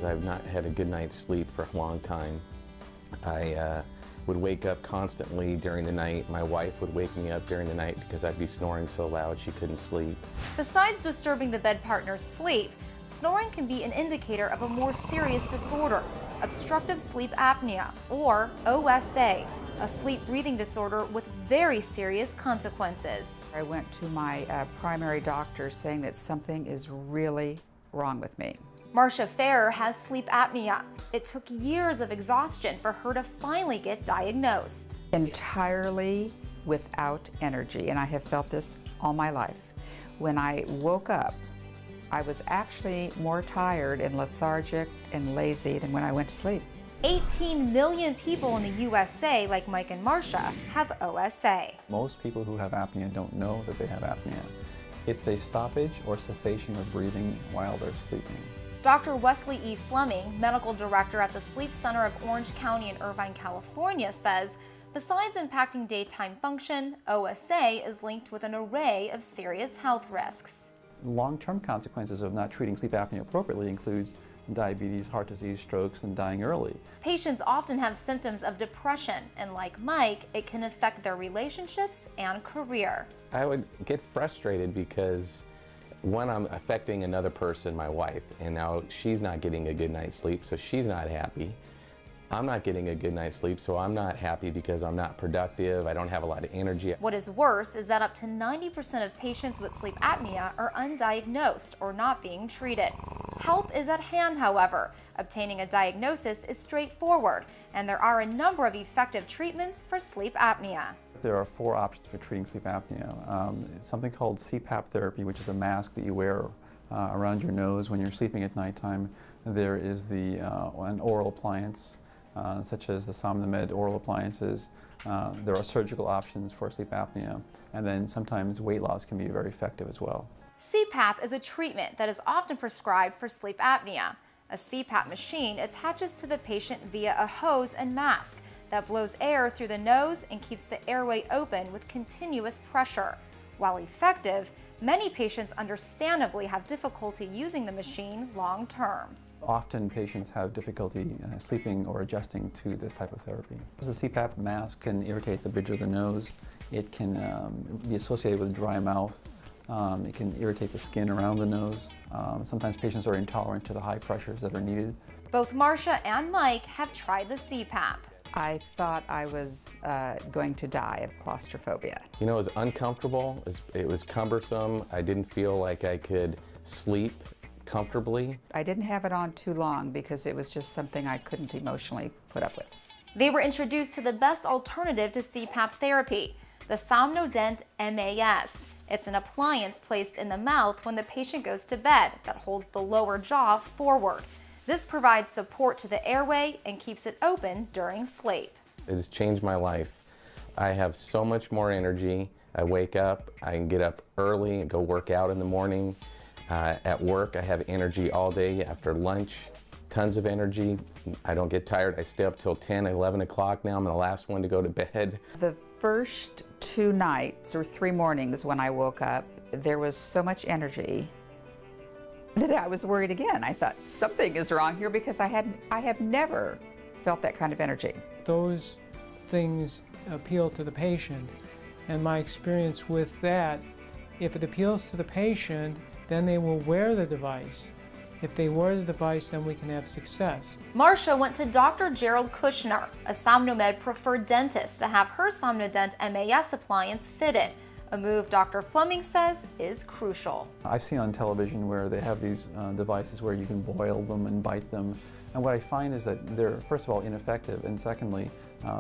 I've not had a good night's sleep for a long time. I would wake up constantly during the night. My wife would wake me up during the night because I'd be snoring so loud she couldn't sleep. Besides disturbing the bed partner's sleep, snoring can be an indicator of a more serious disorder, obstructive sleep apnea, or OSA, a sleep breathing disorder with very serious consequences. I went to my primary doctor saying that something is really wrong with me. Marcia Ferrer has sleep apnea. It took years of exhaustion for her to finally get diagnosed. Entirely without energy, and I have felt this all my life. When I woke up, I was actually more tired and lethargic and lazy than when I went to sleep. 18 million people in the USA, like Mike and Marcia, have OSA. Most people who have apnea don't know that they have apnea. It's a stoppage or cessation of breathing while they're sleeping. Dr. Wesley E. Fleming, medical director at the Sleep Center of Orange County in Irvine, California, says besides impacting daytime function, OSA is linked with an array of serious health risks. Long-term consequences of not treating sleep apnea appropriately includes diabetes, heart disease, strokes, and dying early. Patients often have symptoms of depression, and like Mike, it can affect their relationships and career. I would get frustrated because when I'm affecting another person, my wife, and now she's not getting a good night's sleep, so she's not happy. I'm not getting a good night's sleep, so I'm not happy because I'm not productive, I don't have a lot of energy. What is worse is that up to 90% of patients with sleep apnea are undiagnosed or not being treated. Help is at hand, however. Obtaining a diagnosis is straightforward, and there are a number of effective treatments for sleep apnea. There are 4 options for treating sleep apnea. Something called CPAP therapy, which is a mask that you wear around your nose when you're sleeping at nighttime. There is an oral appliance, such as the SomnoMed oral appliances. There are surgical options for sleep apnea, and then sometimes weight loss can be very effective as well. CPAP is a treatment that is often prescribed for sleep apnea. A CPAP machine attaches to the patient via a hose and mask that blows air through the nose and keeps the airway open with continuous pressure. While effective, many patients understandably have difficulty using the machine long term. Often patients have difficulty sleeping or adjusting to this type of therapy. The CPAP mask can irritate the bridge of the nose. It can be associated with dry mouth. It can irritate the skin around the nose. Sometimes patients are intolerant to the high pressures that are needed. Both Marcia and Mike have tried the CPAP. I thought I was going to die of claustrophobia. You know, it was uncomfortable, it was cumbersome, I didn't feel like I could sleep comfortably. I didn't have it on too long because it was just something I couldn't emotionally put up with. They were introduced to the best alternative to CPAP therapy, the SomnoDent MAS. It's an appliance placed in the mouth when the patient goes to bed that holds the lower jaw forward. This provides support to the airway and keeps it open during sleep. It has changed my life. I have so much more energy. I wake up, I can get up early and go work out in the morning. At work, I have energy all day. After lunch, tons of energy. I don't get tired. I stay up till 10, 11 o'clock now. I'm the last one to go to bed. The first 2 nights or 3 mornings when I woke up, there was so much energy that I was worried again. I thought something is wrong here because I have never felt that kind of energy. Those things appeal to the patient, and my experience with that, if it appeals to the patient, then they will wear the device. If they wear the device, then we can have success. Marcia went to Dr. Gerald Kushner, a SomnoMed preferred dentist, to have her SomnoDent MAS appliance fitted, a move Dr. Fleming says is crucial. I've seen on television where they have these devices where you can boil them and bite them. And what I find is that they're, first of all, ineffective, and secondly,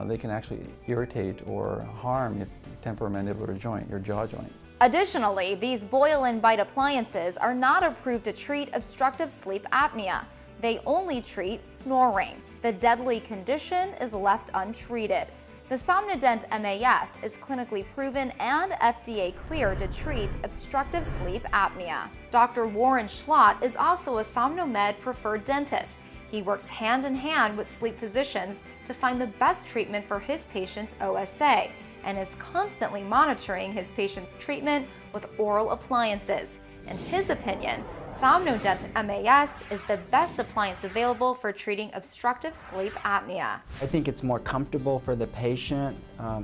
they can actually irritate or harm your temporomandibular joint, your jaw joint. Additionally, these boil and bite appliances are not approved to treat obstructive sleep apnea. They only treat snoring. The deadly condition is left untreated. The SomnoDent MAS is clinically proven and FDA cleared to treat obstructive sleep apnea. Dr. Warren Schlott is also a SomnoMed preferred dentist. He works hand in hand with sleep physicians to find the best treatment for his patients' OSA, and is constantly monitoring his patients' treatment with oral appliances. In his opinion, Somnodent MAS is the best appliance available for treating obstructive sleep apnea. I think it's more comfortable for the patient.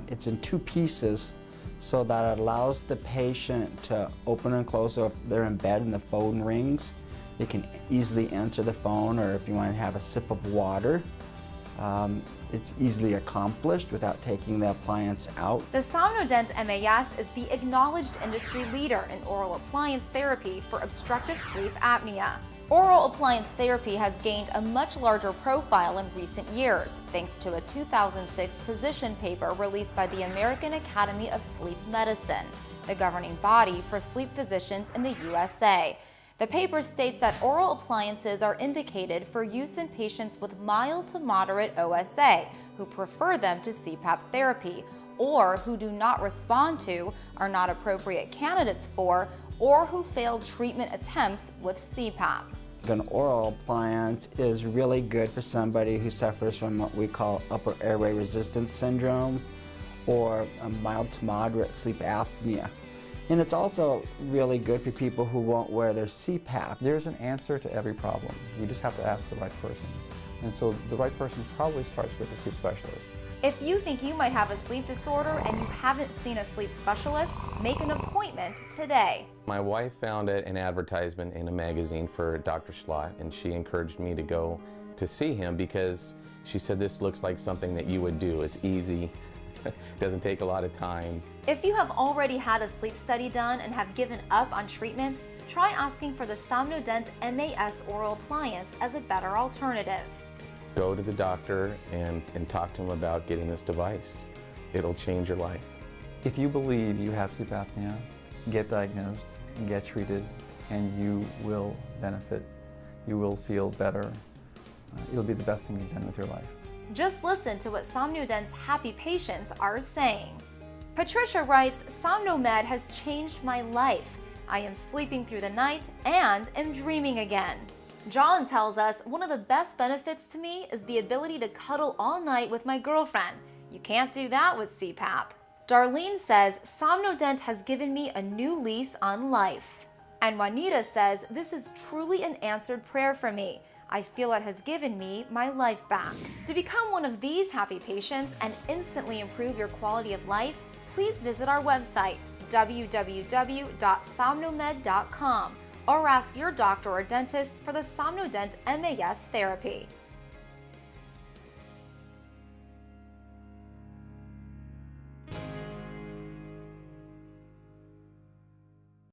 It's in two pieces so that it allows the patient to open and close. So if they're in bed and the phone rings, they can easily answer the phone, or if you want to have a sip of water, it's easily accomplished without taking the appliance out. The Somnodent MAS is the acknowledged industry leader in oral appliance therapy for obstructive sleep apnea. Oral appliance therapy has gained a much larger profile in recent years, thanks to a 2006 position paper released by the American Academy of Sleep Medicine, the governing body for sleep physicians in the USA. The paper states that oral appliances are indicated for use in patients with mild to moderate OSA who prefer them to CPAP therapy, or who do not respond to, are not appropriate candidates for, or who failed treatment attempts with CPAP. An oral appliance is really good for somebody who suffers from what we call upper airway resistance syndrome or a mild to moderate sleep apnea. And it's also really good for people who won't wear their CPAP. There's an answer to every problem. You just have to ask the right person. And so the right person probably starts with a sleep specialist. If you think you might have a sleep disorder and you haven't seen a sleep specialist, make an appointment today. My wife found an advertisement in a magazine for Dr. Schlott, and she encouraged me to go to see him because she said this looks like something that you would do. It's easy, doesn't take a lot of time. If you have already had a sleep study done and have given up on treatment, try asking for the Somnodent MAS oral appliance as a better alternative. Go to the doctor and talk to him about getting this device. It'll change your life. If you believe you have sleep apnea, get diagnosed, get treated, and you will benefit. You will feel better. It'll be the best thing you've done with your life. Just listen to what Somnodent's happy patients are saying. Patricia writes, SomnoMed has changed my life. I am sleeping through the night and am dreaming again. John tells us, one of the best benefits to me is the ability to cuddle all night with my girlfriend. You can't do that with CPAP. Darlene says, Somnodent has given me a new lease on life. And Juanita says, this is truly an answered prayer for me. I feel it has given me my life back. To become one of these happy patients and instantly improve your quality of life, please visit our website, www.somnomed.com, or ask your doctor or dentist for the Somnodent MAS therapy.